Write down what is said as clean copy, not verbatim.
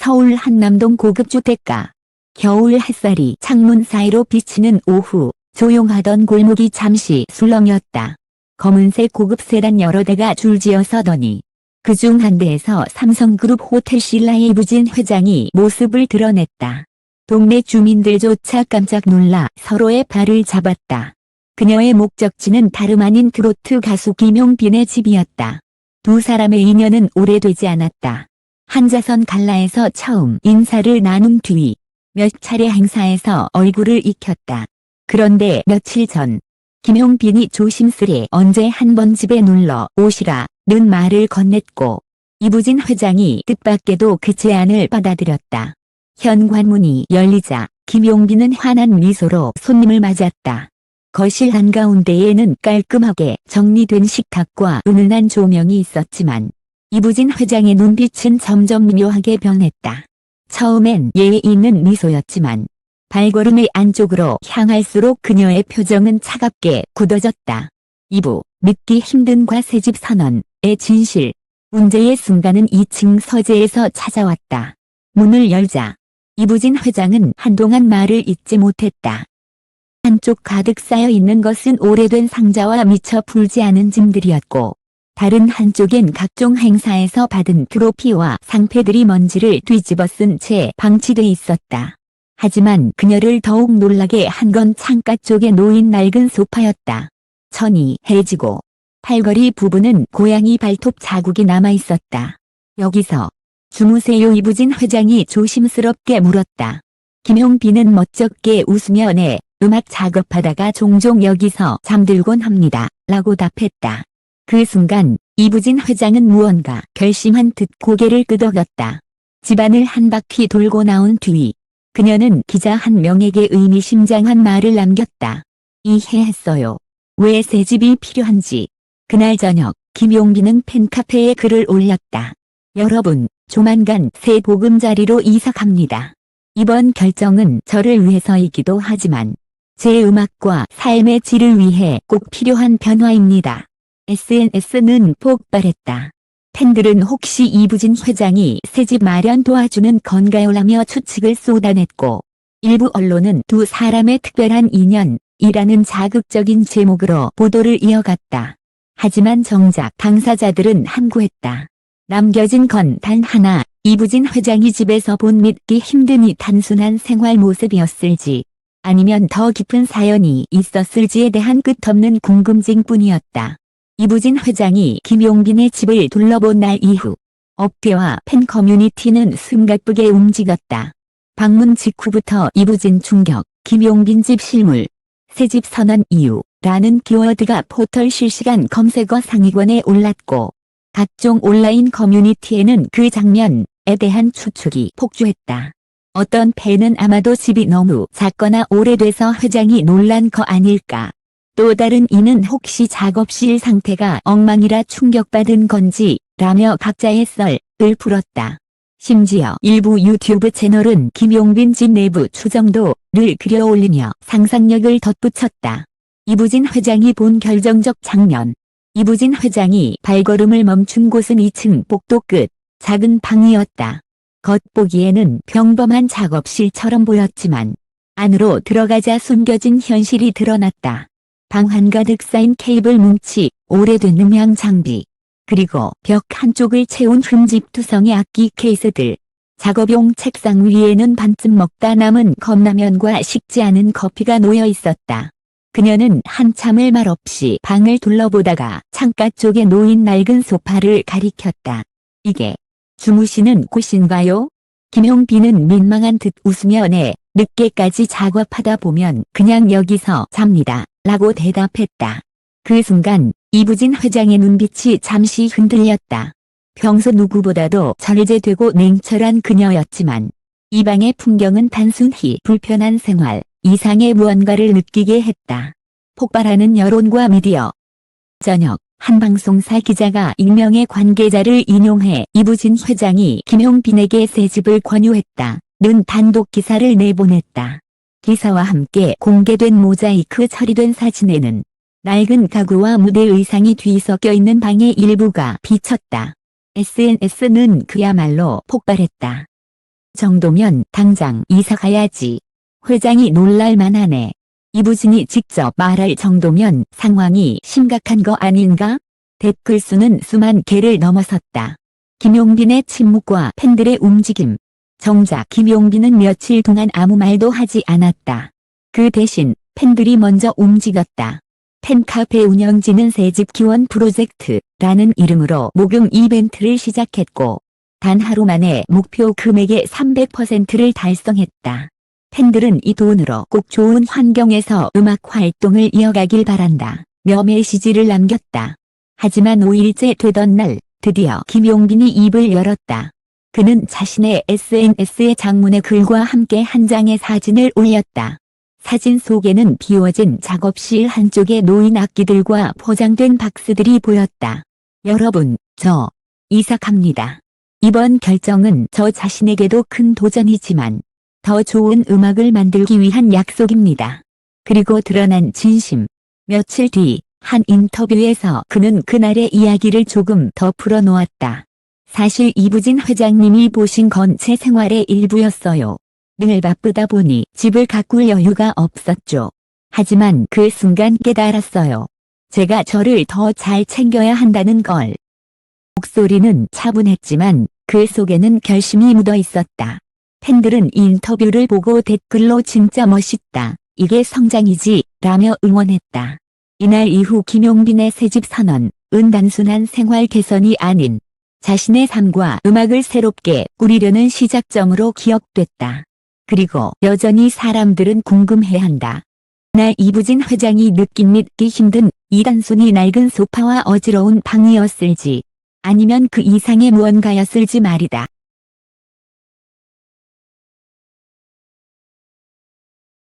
서울 한남동 고급주택가. 겨울 햇살이 창문 사이로 비치는 오후, 조용하던 골목이 잠시 술렁였다. 검은색 고급 세단 여러 대가 줄지어 서더니 그중 한 대에서 삼성그룹 호텔 신라의 이부진 회장이 모습을 드러냈다. 동네 주민들조차 깜짝 놀라 서로의 발을 잡았다. 그녀의 목적지는 다름 아닌 트로트 가수 김용빈의 집이었다. 두 사람의 인연은 오래되지 않았다. 한자선 갈라에서 처음 인사를 나눈 뒤 몇 차례 행사에서 얼굴을 익혔다. 그런데 며칠 전 김용빈이 조심스레 언제 한번 집에 놀러 오시라는 말을 건넸고 이부진 회장이 뜻밖에도 그 제안을 받아들였다. 현관문이 열리자 김용빈은 환한 미소로 손님을 맞았다. 거실 한가운데에는 깔끔하게 정리된 식탁과 은은한 조명이 있었지만 이부진 회장의 눈빛은 점점 미묘하게 변했다. 처음엔 예의 있는 미소였지만 발걸음의 안쪽으로 향할수록 그녀의 표정은 차갑게 굳어졌다. 이부, 믿기 힘든 과세집 선언의 진실. 문제의 순간은 2층 서재에서 찾아왔다. 문을 열자 이부진 회장은 한동안 말을 잇지 못했다. 한쪽 가득 쌓여 있는 것은 오래된 상자와 미처 풀지 않은 짐들이었고 다른 한쪽엔 각종 행사에서 받은 트로피와 상패들이 먼지를 뒤집어 쓴 채 방치돼 있었다. 하지만 그녀를 더욱 놀라게 한 건 창가 쪽에 놓인 낡은 소파였다. 천이 해지고 팔걸이 부분은 고양이 발톱 자국이 남아 있었다. 여기서 주무세요 이부진 회장이 조심스럽게 물었다. 김용빈은 멋쩍게 웃으며 네, 음악 작업하다가 종종 여기서 잠들곤 합니다. 라고 답했다. 그 순간 이부진 회장은 무언가 결심한 듯 고개를 끄덕였다. 집안을 한 바퀴 돌고 나온 뒤 그녀는 기자 한 명에게 의미심장한 말을 남겼다. 이해했어요. 왜 새 집이 필요한지. 그날 저녁 김용빈은 팬카페에 글을 올렸다. 여러분, 조만간 새 보금자리로 이사 갑니다. 이번 결정은 저를 위해서이기도 하지만 제 음악과 삶의 질을 위해 꼭 필요한 변화입니다. SNS는 폭발했다. 팬들은 혹시 이부진 회장이 새집 마련 도와주는 건가요라며 추측을 쏟아냈고 일부 언론은 두 사람의 특별한 인연이라는 자극적인 제목으로 보도를 이어갔다. 하지만 정작 당사자들은 함구했다. 남겨진 건 단 하나, 이부진 회장이 집에서 본 믿기 힘든 이 단순한 생활 모습이었을지 아니면 더 깊은 사연이 있었을지에 대한 끝없는 궁금증뿐이었다. 이부진 회장이 김용빈의 집을 둘러본 날 이후 업계와 팬 커뮤니티는 숨가쁘게 움직였다. 방문 직후부터 이부진 충격, 김용빈 집 실물, 새집 선언 이유라는 키워드가 포털 실시간 검색어 상위권에 올랐고 각종 온라인 커뮤니티에는 그 장면에 대한 추측이 폭주했다. 어떤 팬은 아마도 집이 너무 작거나 오래돼서 회장이 놀란 거 아닐까. 또 다른 이는 혹시 작업실 상태가 엉망이라 충격받은 건지 라며 각자의 썰을 풀었다. 심지어 일부 유튜브 채널은 김용빈 집 내부 추정도를 그려올리며 상상력을 덧붙였다. 이부진 회장이 본 결정적 장면. 이부진 회장이 발걸음을 멈춘 곳은 2층 복도 끝 작은 방이었다. 겉보기에는 평범한 작업실처럼 보였지만 안으로 들어가자 숨겨진 현실이 드러났다. 방 한가득 쌓인 케이블 뭉치, 오래된 음향 장비, 그리고 벽 한쪽을 채운 흠집투성의 악기 케이스들. 작업용 책상 위에는 반쯤 먹다 남은 컵라면과 식지 않은 커피가 놓여 있었다. 그녀는 한참을 말없이 방을 둘러보다가 창가 쪽에 놓인 낡은 소파를 가리켰다. 이게 주무시는 곳인가요? 김용빈은 민망한 듯 웃으며 네, 늦게까지 작업하다 보면 그냥 여기서 잡니다. 라고 대답했다. 그 순간 이부진 회장의 눈빛이 잠시 흔들렸다. 평소 누구보다도 절제되고 냉철한 그녀였지만 이 방의 풍경은 단순히 불편한 생활 이상의 무언가를 느끼게 했다. 폭발하는 여론과 미디어. 저녁 한 방송사 기자가 익명의 관계자를 인용해 이부진 회장이 김용빈에게 새 집을 권유했다는 단독 기사를 내보냈다. 기사와 함께 공개된 모자이크 처리된 사진에는 낡은 가구와 무대 의상이 뒤섞여 있는 방의 일부가 비쳤다. SNS는 그야말로 폭발했다. 정도면 당장 이사 가야지. 회장이 놀랄만하네. 이부진이 직접 말할 정도면 상황이 심각한 거 아닌가? 댓글 수는 수만 개를 넘어섰다. 김용빈의 침묵과 팬들의 움직임. 정작 김용빈은 며칠 동안 아무 말도 하지 않았다. 그 대신 팬들이 먼저 움직였다. 팬카페 운영진은 새집 기원 프로젝트라는 이름으로 목욕 이벤트를 시작했고 단 하루 만에 목표 금액의 300%를 달성했다. 팬들은 이 돈으로 꼭 좋은 환경에서 음악 활동을 이어가길 바란다. 며 메시지를 남겼다. 하지만 5일째 되던 날 드디어 김용빈이 입을 열었다. 그는 자신의 SNS에 장문의 글과 함께 한 장의 사진을 올렸다. 사진 속에는 비워진 작업실 한쪽에 놓인 악기들과 포장된 박스들이 보였다. 여러분, 저 이사 갑니다. 이번 결정은 저 자신에게도 큰 도전이지만 더 좋은 음악을 만들기 위한 약속입니다. 그리고 드러난 진심. 며칠 뒤 한 인터뷰에서 그는 그날의 이야기를 조금 더 풀어놓았다. 사실 이부진 회장님이 보신 건 제 생활의 일부였어요. 늘 바쁘다 보니 집을 가꿀 여유가 없었죠. 하지만 그 순간 깨달았어요. 제가 저를 더 잘 챙겨야 한다는 걸. 목소리는 차분했지만 그 속에는 결심이 묻어 있었다. 팬들은 인터뷰를 보고 댓글로 진짜 멋있다. 이게 성장이지 라며 응원했다. 이날 이후 김용빈의 새집 선언은 단순한 생활 개선이 아닌 자신의 삶과 음악을 새롭게 꾸리려는 시작점으로 기억됐다. 그리고 여전히 사람들은 궁금해한다. 날 이부진 회장이 느낀 믿기 힘든 이 단순히 낡은 소파와 어지러운 방이었을지 아니면 그 이상의 무언가였을지 말이다.